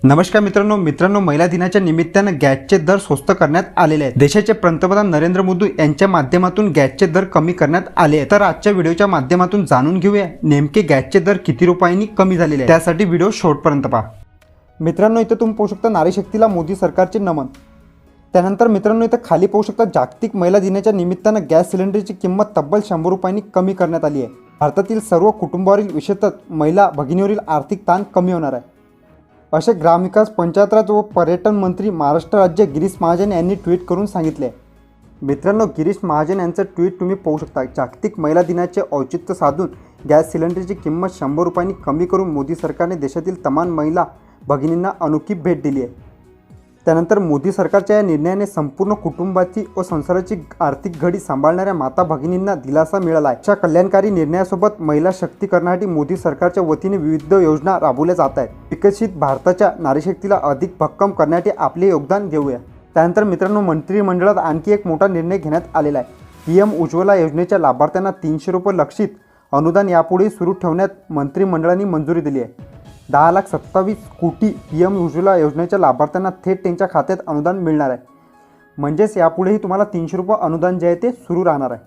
नमस्कार मित्रांनो महिला दिनाच्या निमित्तानं गॅसचे दर स्वस्त करण्यात आलेले आहेत। देशाचे पंतप्रधान नरेंद्र मोदी यांच्या माध्यमातून गॅसचे दर कमी करण्यात आले आहेत। तर आजच्या व्हिडिओच्या माध्यमातून जाणून घेऊया नेमके गॅसचे दर किती रुपयांनी कमी झालेले आहेत। त्यासाठी व्हिडिओ शेवटपर्यंत पहा। मित्रांनो, इथे तुम्ही पाहू शकता नारी शक्तीला मोदी सरकारचे नमन। त्यानंतर मित्रांनो, इथे खाली पाहू शकता जागतिक महिला दिनाच्या निमित्तानं गॅस सिलेंडरची किंमत तब्बल 100 रुपयांनी कमी करण्यात आली आहे। भारतातील सर्व कुटुंबावरील विशेषतः महिला भगिनीवरील आर्थिक ताण कमी होणार आहे, असे ग्रामविकास, पंचायत राज व पर्यटन मंत्री महाराष्ट्र राज्य गिरीश महाजन यांनी ट्विट करून सांगितले। मित्रांनो, गिरीश महाजन यांचं ट्विट तुम्ही पाहू शकता। जागतिक महिला दिनाचे औचित्य साधून गॅस सिलेंडरची किंमत 100 रुपयांनी कमी करून मोदी सरकारने देशातील तमाम महिला भगिनींना अनोखी भेट दिली आहे। त्यानंतर मोदी सरकारच्या या निर्णयाने संपूर्ण कुटुंबाची व संसाराची आर्थिक घडी सांभाळणाऱ्या माता भगिनींना दिलासा मिळाला आहे। अशा कल्याणकारी निर्णयासोबत महिला शक्तीकरणासाठी मोदी सरकारच्या वतीने विविध योजना राबवल्या जात आहेत। विकसित भारताच्या नारीशक्तीला अधिक भक्कम करण्यासाठी आपले योगदान देऊया। त्यानंतर मित्रांनो, मंत्रिमंडळात आणखी एक मोठा निर्णय घेण्यात आलेला आहे। पीएम उज्ज्वला योजनेच्या लाभार्थ्यांना 300 रुपये लक्षित अनुदान यापुढे सुरू ठेवण्यात मंत्रिमंडळाने मंजुरी दिली आहे। 10,27 कोटी पीएम उज्ज्वला योजनेच्या लाभार्थ्यांना थेट त्यांच्या खात्यात अनुदान मिळणार आहे। म्हणजेच यापुढेही तुम्हाला 300 रुपये अनुदान जे आहे ते सुरू राहणार आहे।